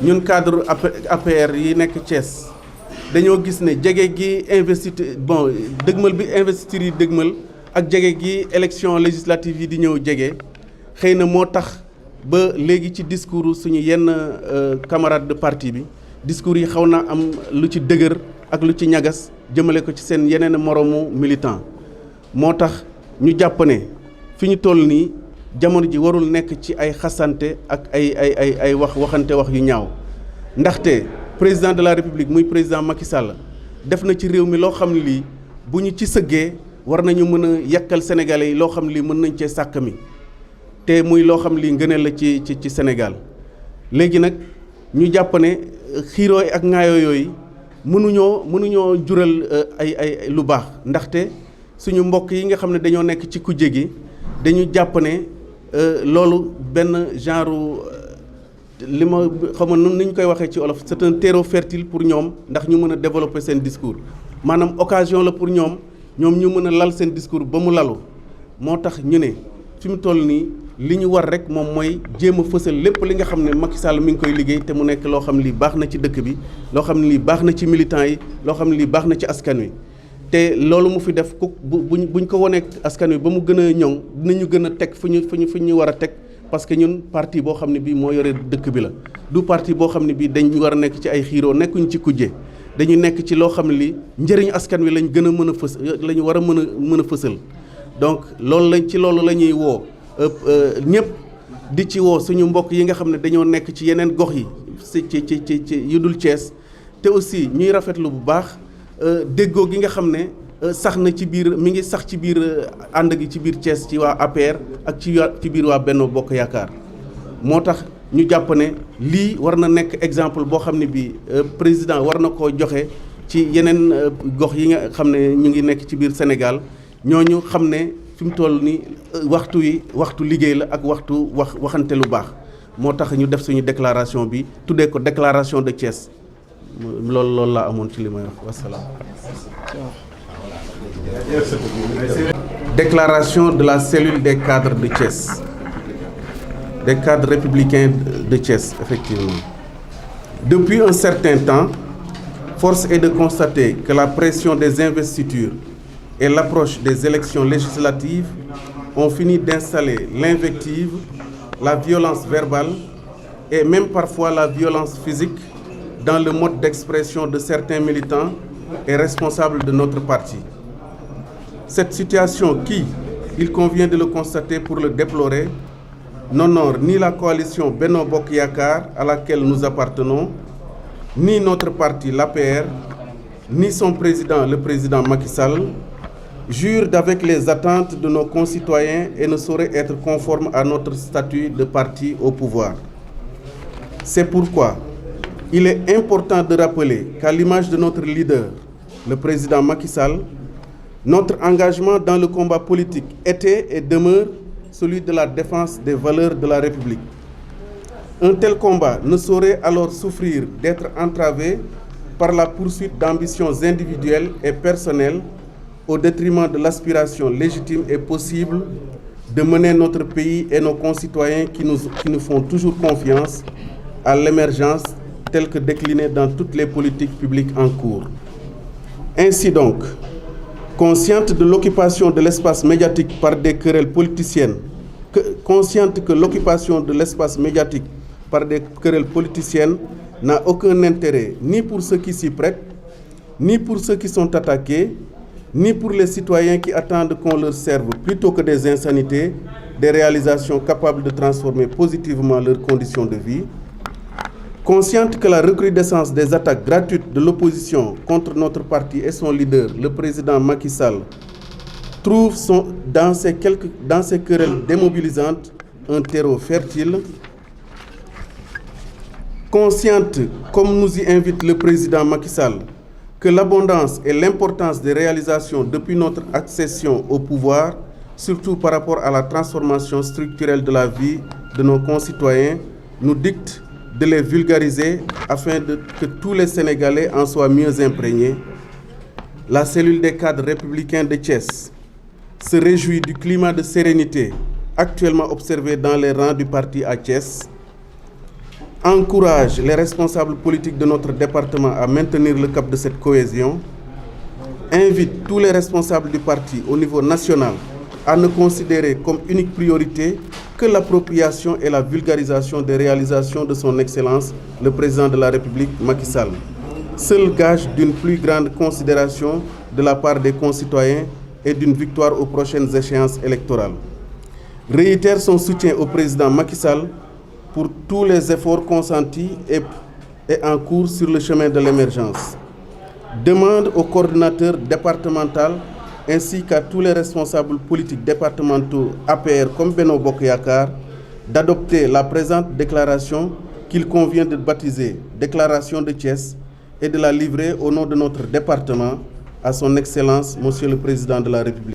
ñun cadre APR yi nekk Thiès dañoo gis ne jege gi dëgmal bi investiture yi dëgmal ak jege gi élection législative yi di ñëw jege xëy na moo tax ba léegi ci discours suñu yenn camarade de parti bi discours yi xaw na am lu ci dëgër ak lu ci ñagas jëmale ko ci seen yeneen moroomu militant moo tax ñu jàpp ne fi ñu toll nii jamono ji warul nekk ci ay xasante ak ay waxante wax yu ñaaw ndaxte président de la république muy président Macky Sall def na ci réew mi loo xam ne lii bu ñu ci sëggee war nañu mën a yàkkal sénégalais yi loo xam ne lii mën nañ cee sàkk mi te muy loo xam lii ngëneel la ci Sénégal léegi nag ñu jàpp ne xiiroo ak ŋaayoo yooyu mënuñoo jural ay lu baax ndaxte suñu mbokk yi nga xam ne dañoo nekk ci kujje gi dañu jàpp ne loolu benn genre li ma xam nga ni ñu koy waxee ci olof c'est un terreau fertile pour ñoom ndax ñu mën a développer seen discours maanaam occasion la pour ñoom ñu mën a lal seen discours ba mu lalu moo tax ñu ne fi mu toll nii li ñu war rek moom mooy jéem a fësal lépp li nga xam ne Macky Sall mi ngi koy liggéey te mu nekk loo xam ne lii baax na ci dëkk bi loo xam ne lii baax na ci militants yi loo xam ne lii baax na ci askan wi te loolu mu fi def ku buñ ko wanee askan wi ba mu gën a ñoŋ dinañu gën a teg fu ñu war a teg parce que ñun parti boo xam ne bii moo yore dëkk bi la du parti boo xam ne bii dañ war a nekk ci ay xiiroo nekkuñ ci kujje dañu nekk ci loo xam ne lii njëriñu askan wi lañ gën a mën a fës la ñu war a mën a fësal donc loolu la ñuy woo ñëpp di ci woo suñu mbokk yi nga xam ne dañoo nekk ci yeneen gox yi ci yu dul Thiès te aussi ñuy rafetlu bu baax déggoo gi nga xam ne sax na ci biir mi ngi sax ci biir ànd gi ci biir Thiès ci waa APR ak ci biir waa Benno Bokk Yaakaar moo tax ñu jàpp ne lii war na nekk exemple boo xam ne bii président war na koo joxe ci yeneen gox yi nga xam ne ñu ngi nekk ci biir Sénégal ñooñu xam ne fi mu toll ni waxtu liggéey la ak waxante lu baax moo tax ñu def suñu déclaration bi tuddee ko déclaration de Thiès loolu laa amoon ci li may wax wasalaam. Déclaration de la cellule des cadres de Thiès, des cadres républicains de Thiès, effectivement. Depuis un certain temps, force est de constater que la pression des investitures et l'approche des élections législatives ont fini d'installer l'invective, la violence verbale et même parfois la violence physique dans le mode d'expression de certains militants et responsables de notre parti. Cette situation qui, il convient de le constater pour le déplorer, n'honore ni la coalition Benno Bokk Yaakaar à laquelle nous appartenons, ni notre parti, l'APR, ni son président, le président Macky Sall, jure d'avec les attentes de nos concitoyens et ne saurait être conforme à notre statut de parti au pouvoir. C'est pourquoi il est important de rappeler qu'à l'image de notre leader, le président Macky Sall, notre engagement dans le combat politique était et demeure celui de la défense des valeurs de la République. Un tel combat ne saurait alors souffrir d'être entravé par la poursuite d'ambitions individuelles et personnelles au détriment de l'aspiration légitime et possible de mener notre pays et nos concitoyens qui nous font toujours confiance à l'émergence telle que déclinée dans toutes les politiques publiques en cours. Ainsi donc, consciente de l'occupation de l'espace médiatique par des querelles politiciennes, consciente que l'occupation de l'espace médiatique par des querelles politiciennes n'a aucun intérêt ni pour ceux qui s'y prêtent, ni pour ceux qui sont attaqués, ni pour les citoyens qui attendent qu'on leur serve plutôt que des insanités, des réalisations capables de transformer positivement leurs conditions de vie. Consciente que la recrudescence des attaques gratuites de l'opposition contre notre parti et son leader, le président Macky Sall, trouve dans ces querelles démobilisantes un terreau fertile. Consciente, comme nous y invite le président Macky Sall, que l'abondance et l'importance des réalisations depuis notre accession au pouvoir, surtout par rapport à la transformation structurelle de la vie de nos concitoyens, nous dicte de les vulgariser afin que tous les Sénégalais en soient mieux imprégnés. La cellule des cadres républicains de Thiès se réjouit du climat de sérénité actuellement observé dans les rangs du parti à Thiès. encourage les responsables politiques de notre département à maintenir le cap de cette cohésion, invite tous les responsables du parti au niveau national à ne considérer comme unique priorité que l'appropriation et la vulgarisation des réalisations de son Excellence, le Président de la République, Macky Sall, seul gage d'une plus grande considération de la part des concitoyens et d'une victoire aux prochaines échéances électorales. Réitère son soutien au président Macky Sall pour tous les efforts consentis et en cours sur le chemin de l'émergence. Demande au coordinateur départemental ainsi qu'à tous les responsables politiques départementaux APR comme Benno Bokk Yakaar d'adopter la présente déclaration qu'il convient de baptiser Déclaration de Thiès et de la livrer au nom de notre département à son Excellence, Monsieur le Président de la République.